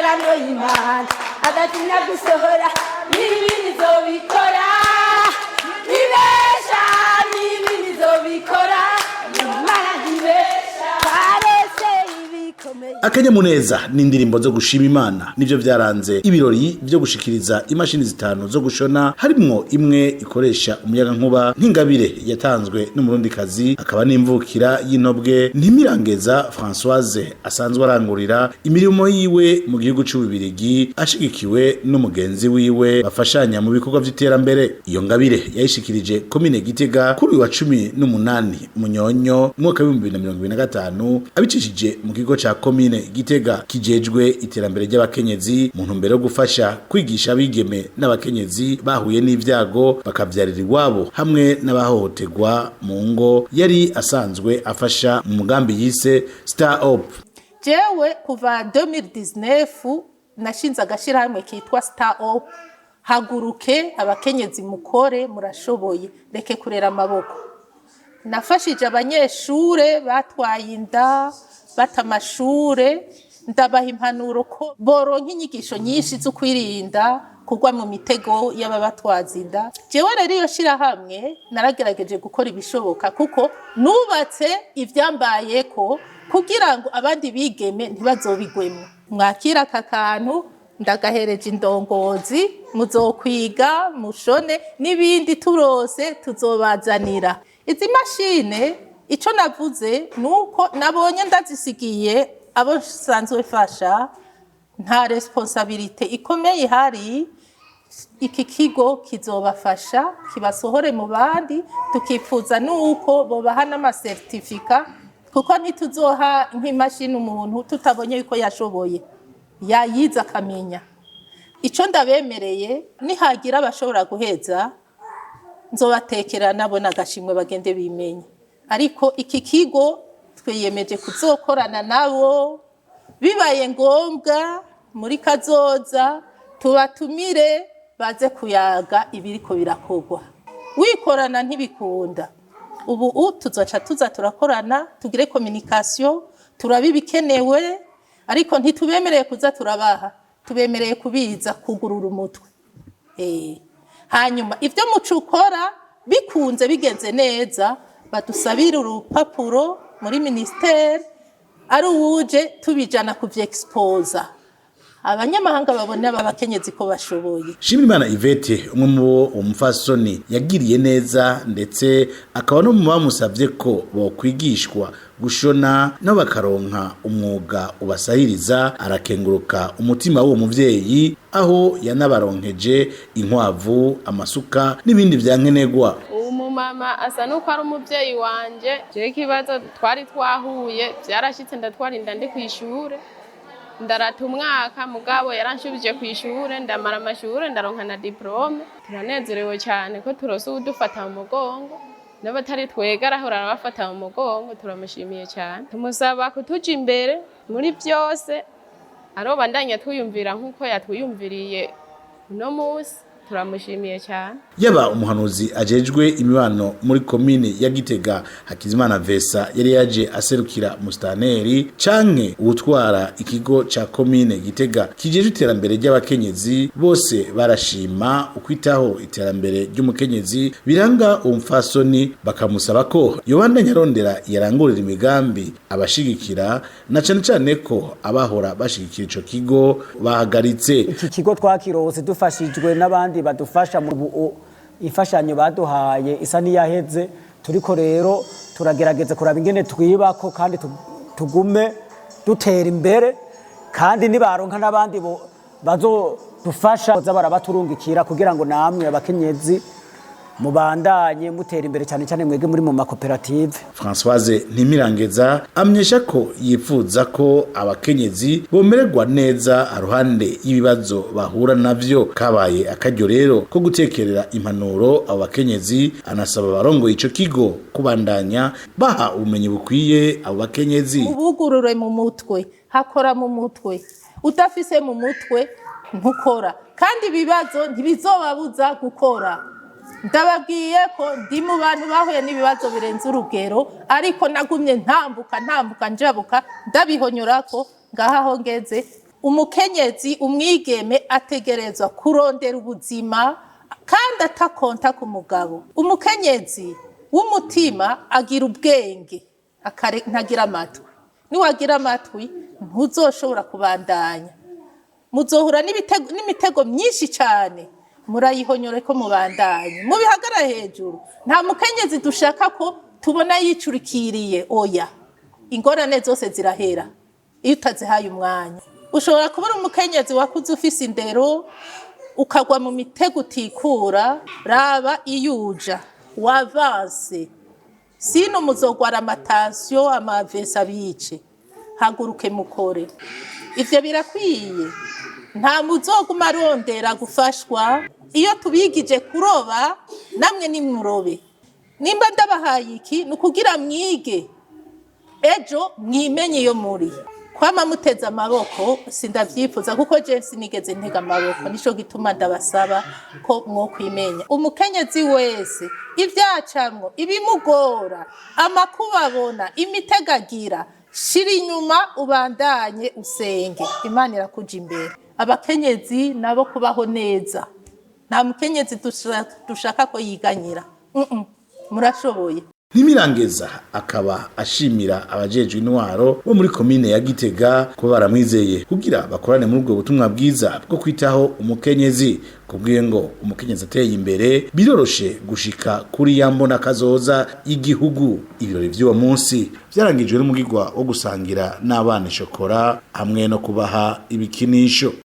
amasezerano y'Imana adatinya gusohora n'ibindi zobikora ibesha n'ibindi zobikora Imana ntibesha karese ibikomeye. Akanyamuneza n'indirimbo zo gushima Imana nivyo vyaranze ibirori vyo gushikiriza imashini zitanu zo gushona, harimwo imwe ikoresha umuyaga nkuba nk'ingabire yatanzwe n'umurundikazi akaba n'imvukira y'Intobwe Ntimirangeza Françoise asanzwe arangurira imirimo yiwe mu gihugu c'Ububirigi ashigikiwe n'umugenzi wiwe bafashanya mu bikorwa vy'iterambere. Iyo ngabire yayishikirije komine Gitega kuri wa 18 Munyonyo mu mwaka wa 2025 abicishije mu kigo ca komine Gitega kijejwe iterambere ry'abakenyezi mu ntumbero yo gufasha kwigisha abigeme n'abakenyezi bahuye n'ivyago bakavyarira iwabo hamwe n'abahohoterwa mu ngo. Yari asanzwe afasha mu mugambi yise Star Up. Jewe kuva 2019 nashinze agashirahamwe kitwa Star Up, haguruke abakenyezi mukore murashoboye reke kurera amaboko. Nafashije abanyeshure batwaye inda bata amashure, ndabaha impanuro ko boronka inyigisho nyinshi zo kwirinda kugwa mu mitego y'ababatwaza inda. Jewe rero iyo shirahamwe naragerageje gukora ibishoboka kuko nubatse ivyambayeko kugira ngo abandi bigeme ntibazobigwemo. Mwakira aka kantu ndagahereje indongozi, muzokwiga mushone n'ibindi turose tuzobazanira. Izi mashine ico navuze nuko nabonye ndazisigiye abo sanzwe fasha, nta responsabilité ikomeye hari. Iki kigo kizobafasha kibasohore mu bandi, tukifuza nuko bobaha n'amasertifika kuko ntituzoha nk'imashini umuntu tutabonye yuko yashoboye yayiza akamenya. Ico ndabemereye nihagira abashobora guheza nzobatekera nabo nagashimwe bagende bimenye. Ariko iki kigo twiyemeje kuzokorana nabo, bibaye ngombwa muri kazoza tubatumire baze kuyaga ibiriko birakogwa. Wikorana ntibikunda. Ubu tuzoca tuza turakorana, tugire communication, turabibikenewe, ariko ntitubemereye kuza turabaha, tubemereye kubiza kugurura umutwe. Hanyuma ivyo mucukora bikunze bigenze neza badusabira urupapuro muri ministere, ari uwuje tubijana kuvyexposa abanyamahanga babone abakenyezi ko bashoboye. Shimirimana Yvette umwe mu umufasoni yagiriye neza ndetse akaba no mu bamusavye ko bokwigishwa gushona no bakaronka umwuga ubasahiriza, arakenguruka umutima w'uwo muvyeyi aho yanabaronkeje inkwavu, amasuka n'ibindi vyankenegwa. Mama asa nuko ari umuvyeyi wanje, je kibazo twari twahuye byarashitse ndatwarinda ndi kwishure, ndarata umwaka mugabo yaranshubije kwishure, ndamara amashure ndaronka na diplome. Turanezerewe cyane ko turose udufata mu mugongo, n'abatari twegara aho arabafata mu mugongo, turamushimiye cyane. Tumusaba kutuja imbere muri byose, arobandanya twiyumvira nkuko yatwiyumviriye uno munsi. Turamushimiye cyane. Yaba umuhanuzi ajejwe imibano muri komine ya Gitega Hakizimana Vesa yari yaje aserukira mustaneri canke utwara ikigo ca komine Gitega kijeje iterambere ry'abakenyezi, bose barashima ukwitaho iterambere ry'umukenyezi biranga umfasoni, bakamusaba ko yobandanya arondera yarangurira imigambi abashigikira, na cane cane ko abahora bashigikira ico kigo bahagaritse. Iki kigo twakirose dufashijwe n'abandi badufasha mu imfashanyo baduhaye isa niyaheze, turiko rero turagerageza kuraba ingene twibako kandi tugume dutera imbere, kandi nibaronka n'abandi bazodufasha baza barabaturungikira kugira ngo namwe abakenyezi mubandanye mutera imbere cyane cyane mwege muri mu makoperative. Françoise Ntimirangeza amyesha ko yifuza ko abakenyezi bomererwa neza aruhande y'ibibazo bahura navyo, kabaye akaryo rero ko gutekerera impanuro abo bakenyezi. Anasaba barongo ico kigo kubandanya baha ubumenyi bukwiye abo bakenyezi. Ubugurure mu mutwe, hakora mu mutwe, utafise mu mutwe ntukora, kandi ibibazo ntibizobabuza gukora. Ndababwiye ko ndi mu bantu bahuye n'ibibazo birenze urugero, ariko nagumye ntambuka njabuka ndabihonyorako ngaha ho ngeze. umukenyezi umwigeme ategerezwa kurondera ubuzima kandi atakonta ku mugabo. Umukenyezi w'umutima agira ubwenge ntagira amatwi. Niwagira amatwi ntuzoshobora kubandanya, muzohura n'imitego myinshi cyane, murayihonyore ko mubandanye mubihagara hejuru. Nta mukenyezi dushaka ko tubona yicurikiriye, oya, ingorane zose zirahera iyo utazihaye umwanya. Ushobora kubura umukenyezi wakuze ufise indero ukagwa mu mitego utikura. Raba iyuja wavanse sino muzogwara amatasiyo amavesa bice, haguruke mukore. Ivyo birakwiye, nta muzoguma arondera gufashwa. Iyo tubigije kuroba namwe nimurobe. Nimba ndabahaye iki nukugira mwige ejo mwimenye iyo muri. Kwama muteze amaboko sindavyifuza kuko je sinigeze ntega amaboko. Nico gituma ndabasaba ko mwokwimenya. Umukenyezi wese ivyacamwo ibimugora, amakubabona, imitegagira, shira inyuma ubandanye usenge, Imana irakuja imbere. Abakenyezi nabo kubaho neza, nta mukenyezi dushaka ko yiganyira. Murashoboye. Ntimirangeza akaba ashimira abajejwe intwaro bo muri komine ya Gitega ko baramwizeye kugira bakorane muri ubwo butumwa bwiza bwo kwitaho umukenyezi. Kubwiye ngo umukenyezi ateye imbere biroroshe gushika kuri yambona kazoza igihugu. Ibirori by'uwo munsi byarangijwe n'umugirwa wo gusangira n'abana shokora hamwe no kubaha ibikinisho.